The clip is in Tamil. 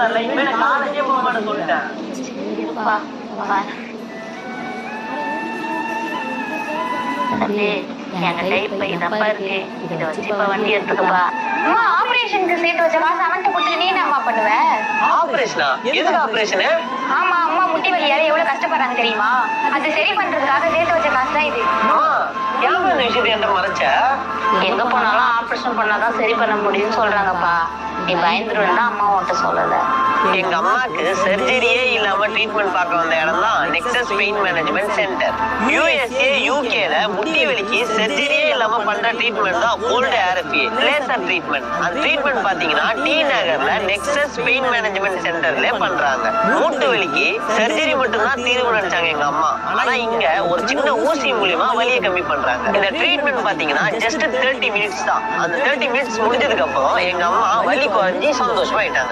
தரல, இனிமே நான் காலேஜே போக மாட்டேன்னு சொல்லிட்டேன். சரிப்பா வரேன். என்கிட்ட இப்ப இதப்பா இருக்கு, இதை வச்சு இப்ப வண்டி எடுத்துக்கப்பா. அம்மா ஆபரேஷனுக்கு சேர்த்து வச்ச காசு அவன்கிட்ட கொடுத்து நீ என்னம்மா பண்ணுவ? ஆபரேஷனா? எதுக்கு ஆபரேஷனு? ஆமா அம்மா முட்டி வலியால எவ்வளவு கஷ்டப்படுறாங்க தெரியுமா? அது சரி பண்றதுக்காக சேர்த்து வச்ச காசு தான் இது. ஏன் இந்த விஷயத்தை என்கிட்ட மறைச்ச? எங்க போனாலும் ஆபரேஷன் பண்ணாதான் சரி பண்ண முடியும்னு சொல்றாங்கப்பா. நீ பயந்துருந்தா அம்மா உன்கிட்ட சொல்லல. எங்க அம்மாக்கு சர்ஜரியே இல்லாம ட்ரீட்மெண்ட் பார்க்க வந்த இடம் தான் nexus pain management centre. USA யூகேல முட்டி வலிக்கு சர்ஜரியே இல்லாம பண்ற ட்ரீட்மெண்ட் தான் கோல்டு ஆர்எஃப்ஏ லேசர் ட்ரீட்மெண்ட். அந்த ட்ரீட்மெண்ட் பாத்தீங்கன்னா டி நகர்ல நெக்ஸஸ் பெயின் மேனேஜ்மெண்ட் சென்டர்ல பண்றாங்க. மூட்டு வலிக்கு சர்ஜரி மட்டும் தான் தீர்வு நினைச்சாங்க எங்க அம்மா. ஆனா இங்க ஒரு சின்ன ஊசி மூலியமா வலியை கம்மி பண்றாங்க. இந்த ட்ரீட்மெண்ட் பாத்தீங்கன்னா ஜஸ்ட் 30 மினிட்ஸ் தான். அந்த 30 மினிட்ஸ் முடிஞ்சதுக்கு அப்புறம் எங்க அம்மா வலி குறைஞ்சி சந்தோஷமா ஆயிட்டாங்க.